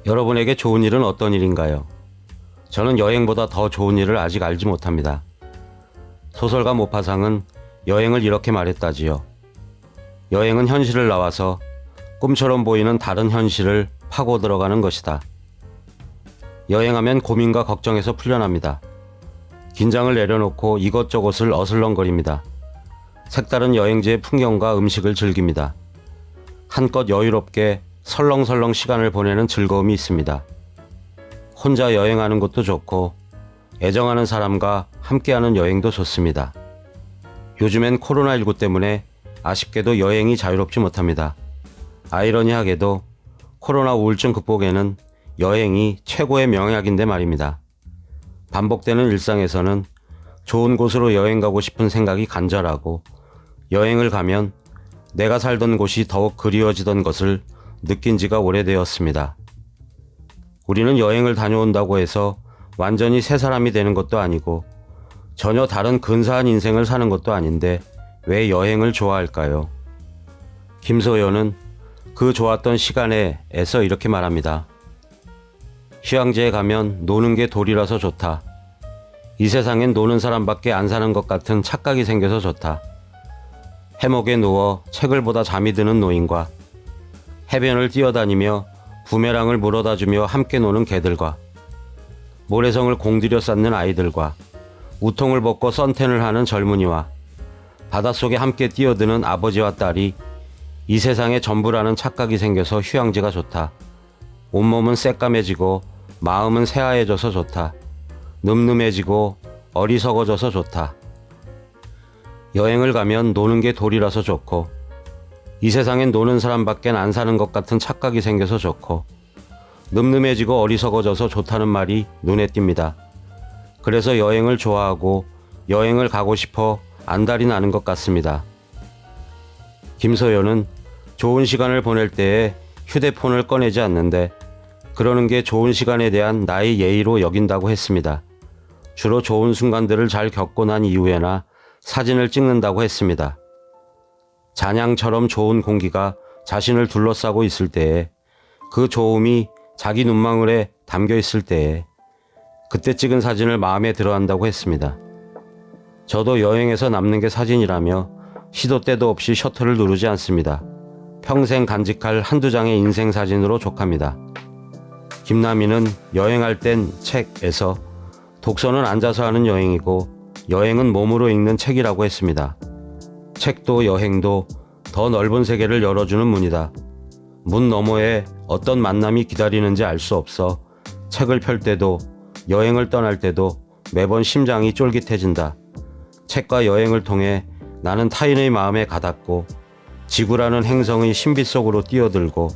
여러분에게 좋은 일은 어떤 일인가요? 저는 여행보다 더 좋은 일을 아직 알지 못합니다. 소설가 모파상은 여행을 이렇게 말했다지요. 여행은 현실을 나와서 꿈처럼 보이는 다른 현실을 파고 들어가는 것이다. 여행하면 고민과 걱정에서 풀려납니다. 긴장을 내려놓고 이것저것을 어슬렁거립니다. 색다른 여행지의 풍경과 음식을 즐깁니다. 한껏 여유롭게 설렁설렁 시간을 보내는 즐거움이 있습니다. 혼자 여행하는 것도 좋고 애정하는 사람과 함께하는 여행도 좋습니다. 요즘엔 코로나19 때문에 아쉽게도 여행이 자유롭지 못합니다. 아이러니하게도 코로나 우울증 극복에는 여행이 최고의 명약인데 말입니다. 반복되는 일상에서는 좋은 곳으로 여행 가고 싶은 생각이 간절하고 여행을 가면 내가 살던 곳이 더욱 그리워지던 것을 느낀 지가 오래되었습니다. 우리는 여행을 다녀온다고 해서 완전히 새 사람이 되는 것도 아니고 전혀 다른 근사한 인생을 사는 것도 아닌데 왜 여행을 좋아할까요? 김소연은 그 좋았던 시간에서 이렇게 말합니다. 휴양지에 가면 노는 게 도리라서 좋다. 이 세상엔 노는 사람밖에 안 사는 것 같은 착각이 생겨서 좋다. 해먹에 누워 책을 보다 잠이 드는 노인과 해변을 뛰어다니며 부메랑을 물어다주며 함께 노는 개들과 모래성을 공들여 쌓는 아이들과 우통을 벗고 선탠을 하는 젊은이와 바닷속에 함께 뛰어드는 아버지와 딸이 이 세상의 전부라는 착각이 생겨서 휴양지가 좋다. 온몸은 새까매지고 마음은 새하얘져서 좋다. 늠름해지고 어리석어져서 좋다. 여행을 가면 노는 게 도리라서 좋고 이 세상엔 노는 사람밖에 안 사는 것 같은 착각이 생겨서 좋고 늠름해지고 어리석어져서 좋다는 말이 눈에 띕니다. 그래서 여행을 좋아하고 여행을 가고 싶어 안달이 나는 것 같습니다. 김소연은 좋은 시간을 보낼 때에 휴대폰을 꺼내지 않는데 그러는 게 좋은 시간에 대한 나의 예의로 여긴다고 했습니다. 주로 좋은 순간들을 잘 겪고 난 이후에나 사진을 찍는다고 했습니다. 잔향처럼 좋은 공기가 자신을 둘러싸고 있을 때에 그 좋음이 자기 눈망울에 담겨 있을 때에 그때 찍은 사진을 마음에 들어한다고 했습니다. 저도 여행에서 남는 게 사진이라며 시도 때도 없이 셔터를 누르지 않습니다. 평생 간직할 한두 장의 인생 사진으로 족합니다. 김남희는 여행할 땐 책에서 독서는 앉아서 하는 여행이고 여행은 몸으로 읽는 책이라고 했습니다. 책도 여행도 더 넓은 세계를 열어주는 문이다. 문 너머에 어떤 만남이 기다리는지 알 수 없어 책을 펼 때도 여행을 떠날 때도 매번 심장이 쫄깃해진다. 책과 여행을 통해 나는 타인의 마음에 가닿고 지구라는 행성의 신비 속으로 뛰어들고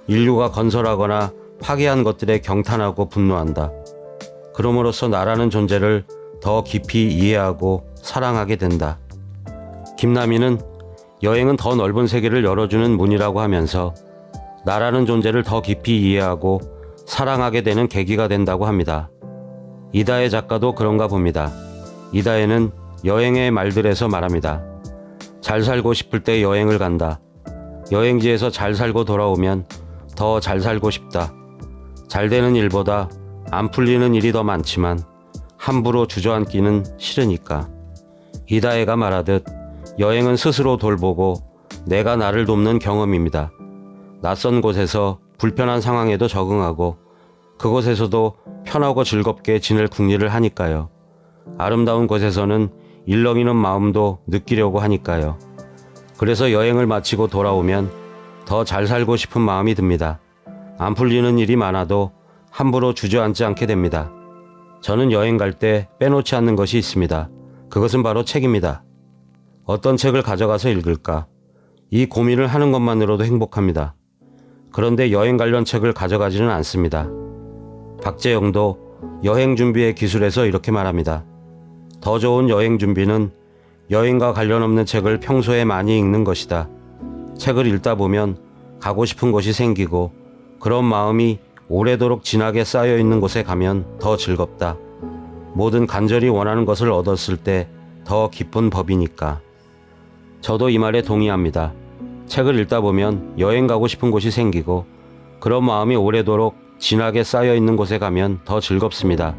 인류가 건설하거나 파괴한 것들에 경탄하고 분노한다. 그럼으로써 나라는 존재를 더 깊이 이해하고 사랑하게 된다. 김남희는 여행은 더 넓은 세계를 열어주는 문이라고 하면서 나라는 존재를 더 깊이 이해하고 사랑하게 되는 계기가 된다고 합니다. 이다혜 작가도 그런가 봅니다. 이다혜는 여행의 말들에서 말합니다. 잘 살고 싶을 때 여행을 간다. 여행지에서 잘 살고 돌아오면 더 잘 살고 싶다. 잘 되는 일보다 안 풀리는 일이 더 많지만 함부로 주저앉기는 싫으니까. 이다혜가 말하듯 여행은 스스로 돌보고 내가 나를 돕는 경험입니다. 낯선 곳에서 불편한 상황에도 적응하고 그곳에서도 편하고 즐겁게 지낼 궁리를 하니까요. 아름다운 곳에서는 일렁이는 마음도 느끼려고 하니까요. 그래서 여행을 마치고 돌아오면 더 잘 살고 싶은 마음이 듭니다. 안 풀리는 일이 많아도 함부로 주저앉지 않게 됩니다. 저는 여행 갈 때 빼놓지 않는 것이 있습니다. 그것은 바로 책입니다. 어떤 책을 가져가서 읽을까? 이 고민을 하는 것만으로도 행복합니다. 그런데 여행 관련 책을 가져가지는 않습니다. 박재영도 여행 준비의 기술에서 이렇게 말합니다. 더 좋은 여행 준비는 여행과 관련 없는 책을 평소에 많이 읽는 것이다. 책을 읽다 보면 가고 싶은 곳이 생기고 그런 마음이 오래도록 진하게 쌓여 있는 곳에 가면 더 즐겁다. 뭐든 간절히 원하는 것을 얻었을 때 더 기쁜 법이니까. 저도 이 말에 동의합니다. 책을 읽다 보면 여행 가고 싶은 곳이 생기고 그런 마음이 오래도록 진하게 쌓여 있는 곳에 가면 더 즐겁습니다.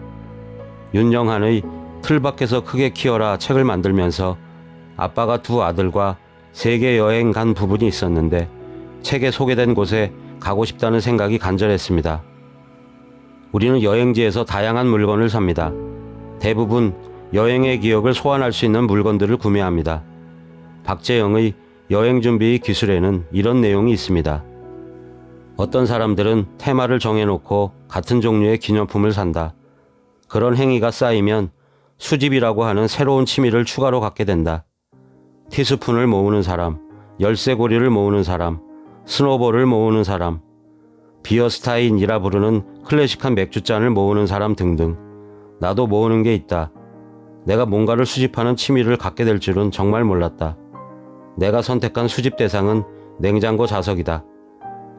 윤영한의 틀 밖에서 크게 키워라 책을 만들면서 아빠가 두 아들과 세계 여행 간 부분이 있었는데 책에 소개된 곳에 가고 싶다는 생각이 간절했습니다. 우리는 여행지에서 다양한 물건을 삽니다. 대부분 여행의 기억을 소환할 수 있는 물건들을 구매합니다. 박재영의 여행 준비 기술에는 이런 내용이 있습니다. 어떤 사람들은 테마를 정해놓고 같은 종류의 기념품을 산다. 그런 행위가 쌓이면 수집이라고 하는 새로운 취미를 추가로 갖게 된다. 티스푼을 모으는 사람, 열쇠고리를 모으는 사람, 스노볼을 모으는 사람, 비어스타인이라 부르는 클래식한 맥주잔을 모으는 사람 등등. 나도 모으는 게 있다. 내가 뭔가를 수집하는 취미를 갖게 될 줄은 정말 몰랐다. 내가 선택한 수집 대상은 냉장고 자석이다.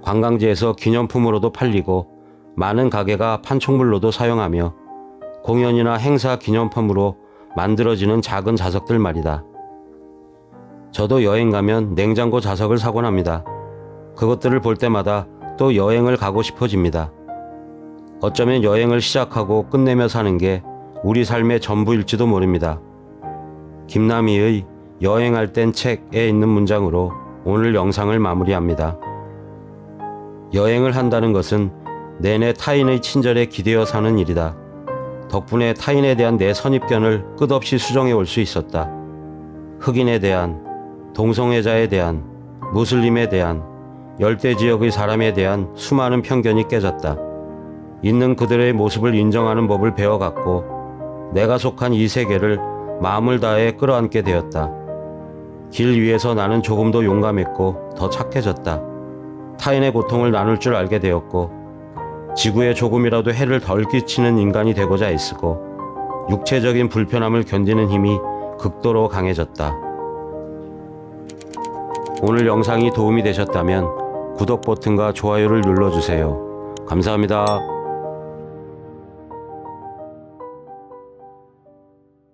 관광지에서 기념품으로도 팔리고 많은 가게가 판촉물로도 사용하며 공연이나 행사 기념품으로 만들어지는 작은 자석들 말이다. 저도 여행 가면 냉장고 자석을 사곤 합니다. 그것들을 볼 때마다 또 여행을 가고 싶어집니다. 어쩌면 여행을 시작하고 끝내며 사는 게 우리 삶의 전부일지도 모릅니다. 김남희의 여행할 땐 책에 있는 문장으로 오늘 영상을 마무리합니다. 여행을 한다는 것은 내내 타인의 친절에 기대어 사는 일이다. 덕분에 타인에 대한 내 선입견을 끝없이 수정해 올 수 있었다. 흑인에 대한, 동성애자에 대한, 무슬림에 대한, 열대지역의 사람에 대한 수많은 편견이 깨졌다. 있는 그들의 모습을 인정하는 법을 배워갔고 내가 속한 이 세계를 마음을 다해 끌어안게 되었다. 길 위에서 나는 조금 더 용감했고 더 착해졌다. 타인의 고통을 나눌 줄 알게 되었고 지구에 조금이라도 해를 덜 끼치는 인간이 되고자 애쓰고 육체적인 불편함을 견디는 힘이 극도로 강해졌다. 오늘 영상이 도움이 되셨다면 구독 버튼과 좋아요를 눌러주세요. 감사합니다.